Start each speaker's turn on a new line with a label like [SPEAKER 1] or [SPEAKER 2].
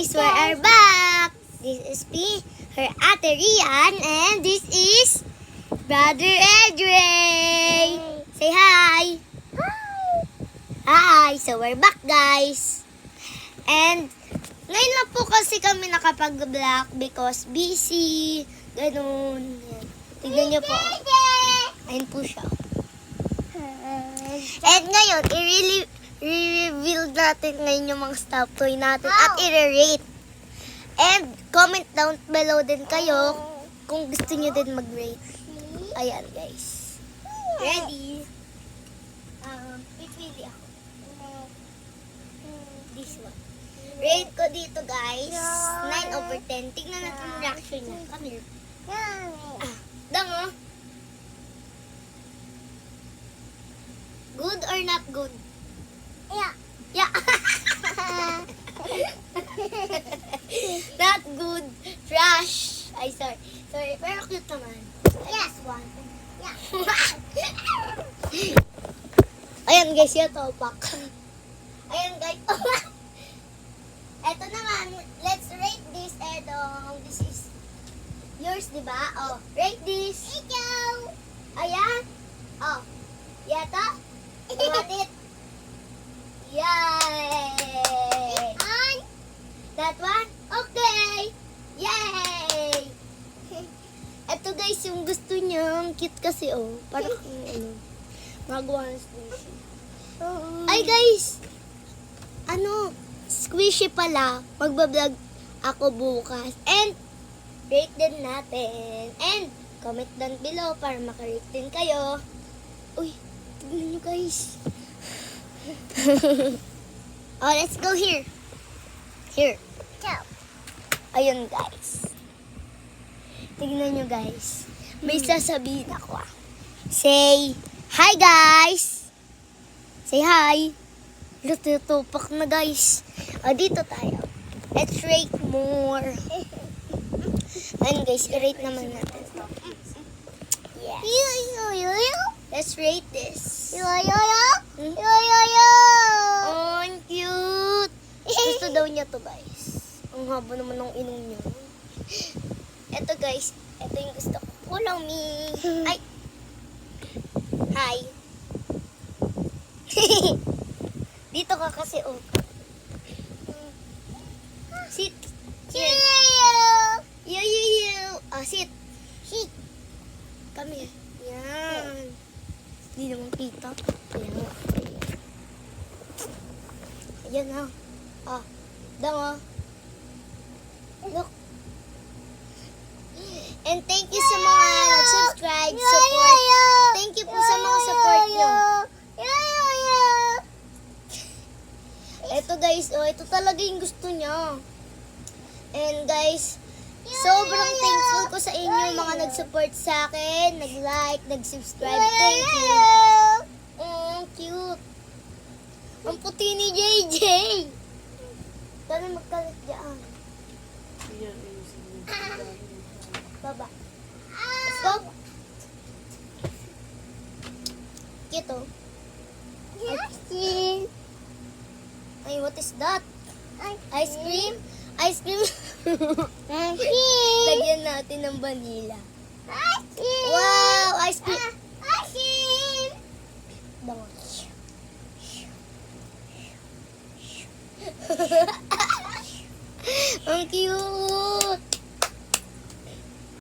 [SPEAKER 1] guys, we are back. This is me, her Ate Rian, and this is Brother Edre. Say hi. Hi. So we're back, guys. And ngayon lang po kasi kami nakapag-vlog because busy. Ganun. Yan. Tignan niyo po. Ayun po siya. And ngayon, i-reveal natin ngayon yung mga stuff toy natin at i-rate. And comment down below din kayo kung gusto nyo din mag-rate. Ayan, guys. Ready? Pipili ako. This one. Rate ko dito, guys. 9/10. Tignan natin yung reaction niya. Come here. Dango. Good or not good? Yeah. Yeah. Not good. Trash. Ay, sorry. Sorry. Pero cute naman. Yes, one. Yeah. Ayan, guys. Yung topak. Ayan, guys. Eto naman. Let's rate this. This is yours, diba? Oh, rate this. Ikaw. Ayan. Oh. Yata. Iwatit. Yay! On. That one? Okay! Yay! Ito guys, yung gusto niya, ang cute kasi oh. Parang magawa ng squishy. Ay guys! Squishy pala. Magbablog ako bukas. And, rate din natin. And, comment down below para makarate din kayo. Uy, tignan nyo guys. Oh, let's go here. Here. Ayun, guys. Tignan nyo, guys. May sasabihin ako. Say, hi, guys. Say hi. Tutupak na, guys. Oh, dito tayo. Let's rate more. Ayun, guys. I-rate naman natin. Yes. Let's rate this. Oh, ang cute. Gusto daw niya to, guys. Ang haba naman ng inong niya. Eto, guys. Eto yung gusto ko. Follow me. Ay. Hi. Dito ka kasi, oh. Sit. Here. You. Ah, sit. Sit. Come here. Yan. Hindi naman kita. Ayan. Ayan na. Ah. Dango. Look. And thank you sa mga nag-subscribe, support. Thank you po sa mga support nyo. Ito guys, oh, ito talaga yung gusto niya. And guys, sobrang thankful ko sa inyo mga nag-support sa akin, nag-like, nag-subscribe. Thank you. Oh, cute. Ang puti ni JJ. Kami magkalit dyan. Baba. Stop. Cute, oh. Ay, what is that? Ice cream? Ice cream? Lagyan natin ng vanilla. Wow! Ice cream! Ice cream! Bango. Ang cute!